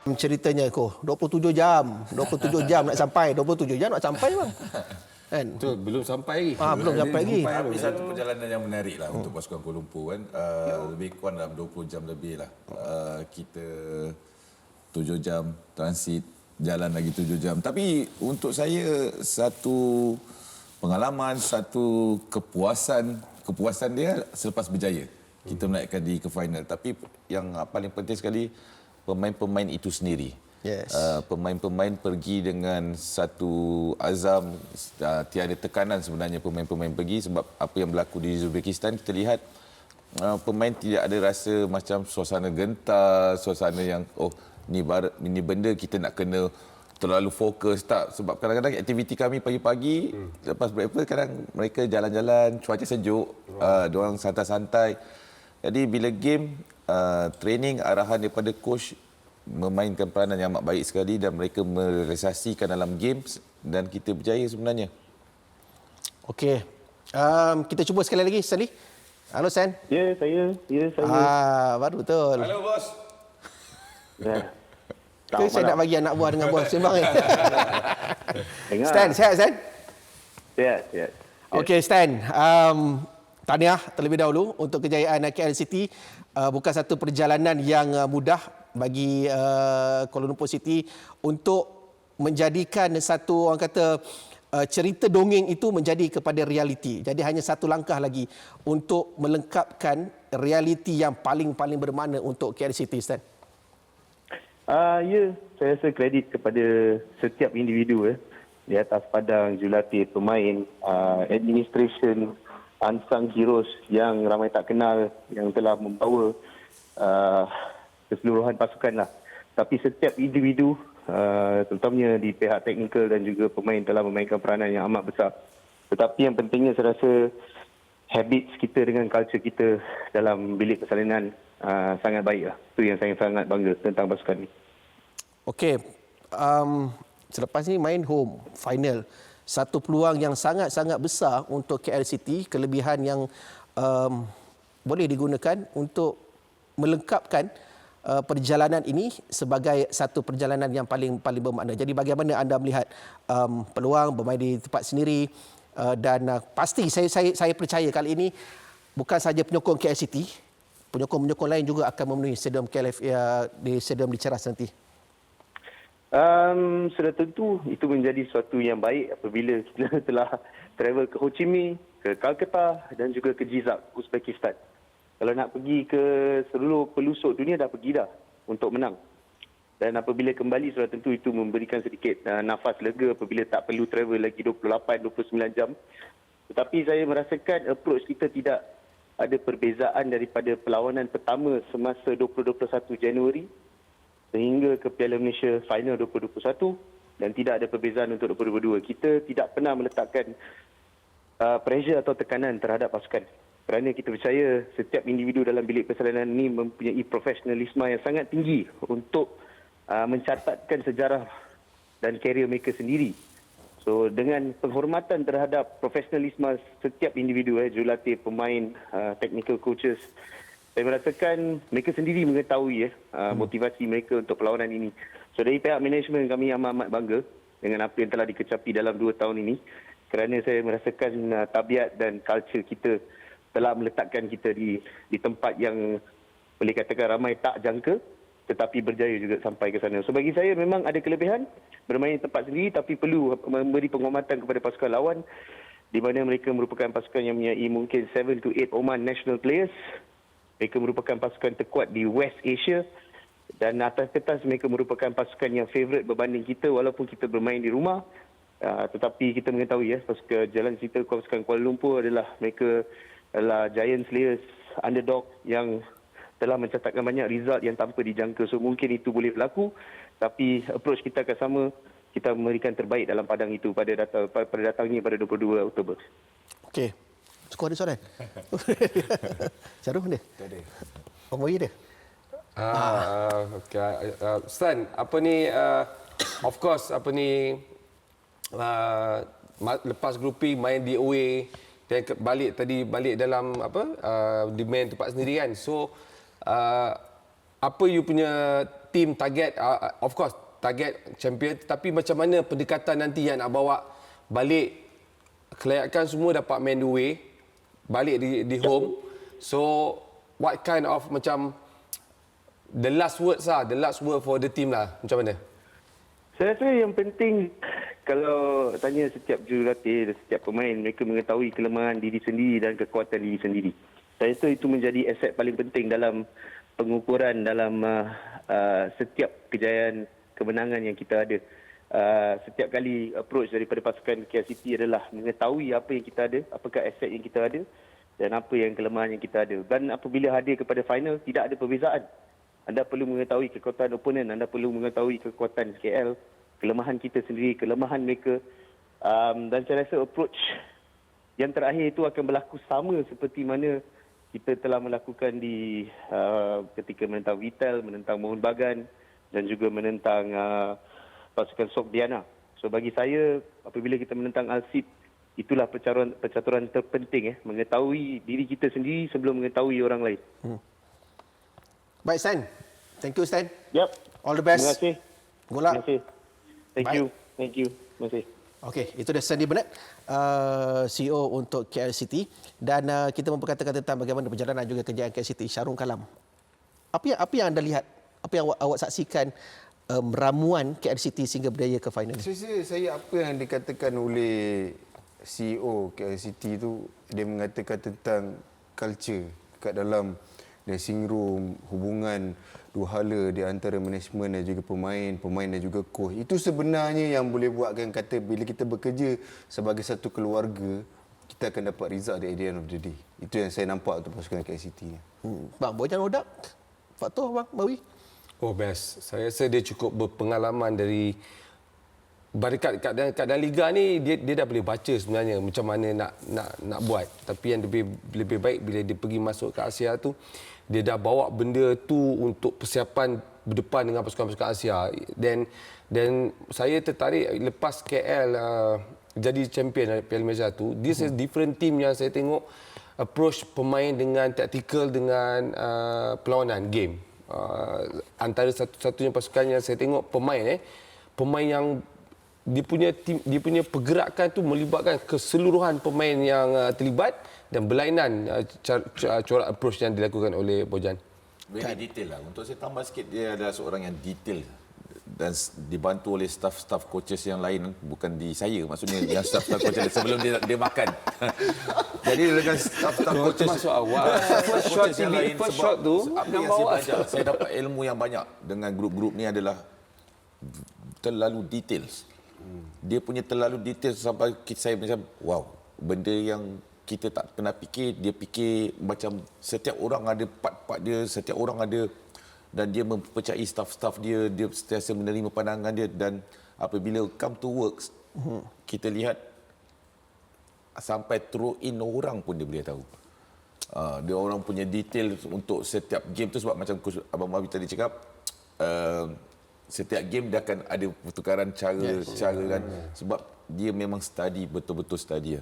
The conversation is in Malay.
Ceritanya 27 jam. 27 jam nak sampai. 27 jam nak sampai bang. Kan? Betul, belum sampai lagi. Belum sampai lagi. Tapi satu perjalanan yang menarik lah untuk pasukan Kuala Lumpur kan. Lebih kurang dalam 20 jam lebih lah. Kita 7 jam transit, jalan lagi 7 jam. Tapi untuk saya satu pengalaman, satu kepuasan dia selepas berjaya. Kita menaikkan diri ke final. Tapi yang paling penting sekali, pemain-pemain itu sendiri. Yes. Pemain-pemain pergi dengan satu azam, tiada tekanan sebenarnya pemain-pemain pergi, sebab apa yang berlaku di Uzbekistan kita lihat pemain tidak ada rasa macam suasana gentar, suasana yang ni benda kita nak kena terlalu fokus, tak, sebab kadang-kadang aktiviti kami pagi-pagi lepas breakfast kadang mereka jalan-jalan, cuaca sejuk, diorang santai-santai. Jadi bila game training, arahan daripada coach memainkan peranan yang amat baik sekali dan mereka merealisasikan dalam games dan kita berjaya sebenarnya. Okey. Kita cuba sekali lagi, Stanley. Halo, Stan. Ya, saya. Baru betul. Halo bos. Ya. Ke saya nak bagi anak buah dengan bos sembang ni. Dengar. Stan, sihat, Stan? Sihat. Okey, Stan. Tahniah terlebih dahulu untuk kejayaan KL City. Bukan satu perjalanan yang mudah bagi Kuala Lumpur City untuk menjadikan satu, orang kata, cerita dongeng itu menjadi kepada realiti. Jadi hanya satu langkah lagi untuk melengkapkan realiti yang paling bermakna untuk KL City, Stan. Ya, saya rasa kredit kepada setiap individu di atas padang, jurulatih, pemain, administration, unsung heroes yang ramai tak kenal, yang telah membawa keseluruhan pasukan lah. Tapi setiap individu, terutamanya di pihak teknikal dan juga pemain telah memainkan peranan yang amat besar. Tetapi yang pentingnya saya rasa habits kita dengan culture kita dalam bilik persalinan sangat baik lah. Itu yang saya sangat bangga tentang pasukan ni. Okey, selepas ni main home final, satu peluang yang sangat-sangat besar untuk KL City, kelebihan yang boleh digunakan untuk melengkapkan perjalanan ini sebagai satu perjalanan yang paling bermakna. Jadi bagaimana anda melihat peluang bermain di tempat sendiri, dan pasti saya percaya kali ini bukan sahaja penyokong KL City, penyokong-penyokong lain juga akan memenuhi stadium KLF di stadium di Ceras nanti. Sudah tentu itu menjadi sesuatu yang baik apabila kita telah travel ke Ho Chi Minh, ke Calcutta dan juga ke Jizak, Uzbekistan. Kalau nak pergi ke seluruh pelosok dunia dah pergi dah untuk menang. Dan apabila kembali sudah tentu itu memberikan sedikit nafas lega apabila tak perlu travel lagi 28-29 jam. Tetapi saya merasakan approach kita tidak ada perbezaan daripada perlawanan pertama semasa 2021 Januari sehingga ke Piala Malaysia Final 2021 dan tidak ada perbezaan untuk 2022. Kita tidak pernah meletakkan pressure atau tekanan terhadap pasukan. Kerana kita percaya setiap individu dalam bilik persalinan ini mempunyai profesionalisme yang sangat tinggi untuk mencatatkan sejarah dan karier mereka sendiri. So dengan penghormatan terhadap profesionalisme setiap individu, jurulatih, pemain, technical coaches, saya merasakan mereka sendiri mengetahui motivasi mereka untuk perlawanan ini. So dari pihak manajemen kami amat bangga dengan apa yang telah dikecapi dalam 2 tahun ini. Kerana saya merasakan tabiat dan culture kita telah meletakkan kita di tempat yang boleh katakan ramai tak jangka, tetapi berjaya juga sampai ke sana. So bagi saya memang ada kelebihan bermain di tempat sendiri, tapi perlu memberi penghormatan kepada pasukan lawan di mana mereka merupakan pasukan yang mempunyai mungkin 7 to 8 Oman national players. Mereka merupakan pasukan terkuat di West Asia dan atas kertas mereka merupakan pasukan yang favourite berbanding kita walaupun kita bermain di rumah. Tetapi kita mengetahui pasukan jalan cerita pasukan Kuala Lumpur mereka adalah giant slayers, underdog yang telah mencatatkan banyak result yang tanpa dijangka. So mungkin itu boleh berlaku, tapi approach kita akan sama. Kita memberikan terbaik dalam padang itu pada datangnya pada 22 Oktober. Okey. Skor ada soalan? Syarul dia? Tak ada. Omoi dia? Okay. Stan, apa ni, of course, apa ni, lepas grouping main di away, dan balik dalam apa, di main tempat sendiri kan. So, apa you punya team target, of course target champion, tapi macam mana pendekatan nanti yang nak bawa balik, kelayakan semua dapat main the way, balik di home. So what kind of macam the last word for the team lah, macam mana? Saya rasa yang penting kalau tanya setiap jurulatih dan setiap pemain, mereka mengetahui kelemahan diri sendiri dan kekuatan diri sendiri. Saya rasa itu menjadi aset paling penting dalam pengukuran dalam setiap kejayaan kemenangan yang kita ada. Setiap kali approach daripada pasukan KL City adalah mengetahui apa yang kita ada, apakah aset yang kita ada dan apa yang kelemahan yang kita ada. Dan apabila hadir kepada final, tidak ada perbezaan. Anda perlu mengetahui kekuatan oponen, anda perlu mengetahui kekuatan KL, kelemahan kita sendiri, kelemahan mereka. Dan saya rasa approach yang terakhir itu akan berlaku sama seperti mana kita telah melakukan di ketika menentang Vital, menentang Mohun Bagan dan juga menentang pasukan Sok Diana. So bagi saya, apabila kita menentang Al-Sib, itulah percaturan terpenting, mengetahui diri kita sendiri sebelum mengetahui orang lain. Baik, Stan. Thank you, Stan. Yep. All the best. Terima kasih. Good luck. Terima kasih. Thank Baik. you. Thank you. Terima kasih. Okey, itu dia Sandy Bernard, CEO untuk KL City, dan kita memperkatakan tentang bagaimana perjalanan juga kejayaan KL City. Syarul Kalam, apa yang anda lihat, apa yang awak saksikan ramuan KL City sehingga berjaya ke final? Saya apa yang dikatakan oleh CEO KL City tu, dia mengatakan tentang culture kat dalam dressing room, hubungan dua hala di antara management dan juga pemain dan juga coach. Itu sebenarnya yang boleh buatkan kata bila kita bekerja sebagai satu keluarga, kita akan dapat result at the end of the day. Itu yang saya nampak untuk pasukan KL City. Bang Bojan Rodak, faktor Bang Mawi? Oh best. Saya rasa dia cukup berpengalaman dari kat dalam liga ni dia dah boleh baca sebenarnya macam mana nak buat. Tapi yang lebih baik bila dia pergi masuk ke Asia tu, dia dah bawa benda tu untuk persiapan berdepan dengan pasukan-pasukan Asia. Dan saya tertarik lepas KL jadi champion Piala Malaysia tu, this is different team yang saya tengok approach pemain dengan tactical, dengan perlawanan game. Antara satu-satunya pasukan yang saya tengok pemain yang dia punya pergerakan tu melibatkan keseluruhan pemain yang terlibat dan berlainan corak approach yang dilakukan oleh Bojan. Very detail lah. Untuk saya tambah sikit, dia adalah seorang yang detail dan dibantu oleh staff coaches yang lain, bukan di saya, maksudnya yang staff coaches sebelum dia makan. Jadi dengan staff coaches masuk awal. First shot tu apa yang saya belajar, saya dapat ilmu yang banyak dengan grup-grup ni adalah terlalu detail. Dia punya terlalu detail sampai saya macam wow, benda yang kita tak pernah fikir, dia fikir macam setiap orang ada part-part dia, setiap orang ada, dan dia mempercayai staff-staff dia sentiasa menerima pandangan dia, dan apabila come to works, kita lihat sampai throw in orang pun dia boleh tahu. Dia orang punya detail untuk setiap game tu, sebab macam Abang Mawi tadi cakap, setiap game dia akan ada pertukaran cara kan, sebab dia memang study, betul-betul study.